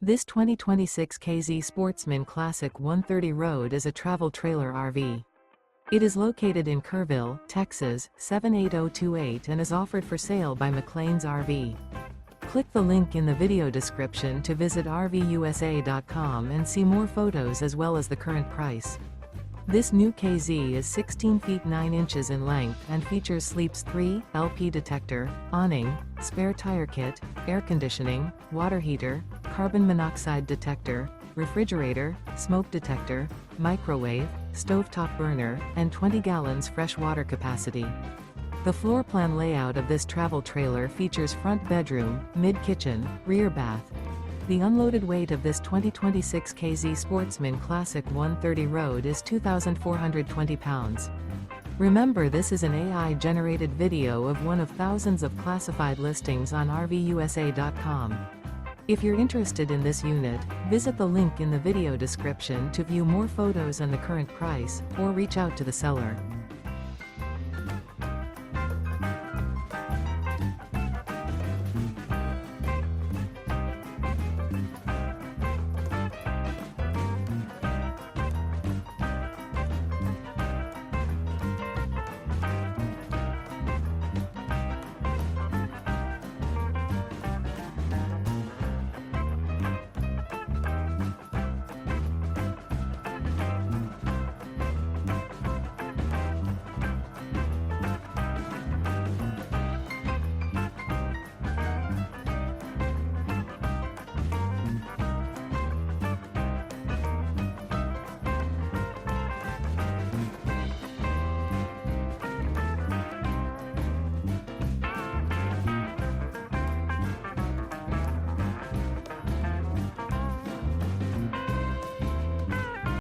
This 2026 K-Z Sportsmen Classic 130 Road is a travel trailer RV. It is located in Kerrville, Texas, 78028 and is offered for sale by McClains RV. Click the link in the video description to visit RVUSA.com and see more photos as well as the current price. This new K-Z is 16 feet 9 inches in length and features Sleeps 3, LP detector, awning, spare tire kit, air conditioning, water heater, carbon monoxide detector, refrigerator, smoke detector, microwave, stovetop burner, and 20 gallons fresh water capacity. The floor plan layout of this travel trailer features front bedroom, mid-kitchen, rear bath. The unloaded weight of this 2026 K-Z Sportsmen Classic 130 Road is 2,420 pounds. Remember, this is an AI-generated video of one of thousands of classified listings on RVUSA.com. If you're interested in this unit, visit the link in the video description to view more photos and the current price, or reach out to the seller.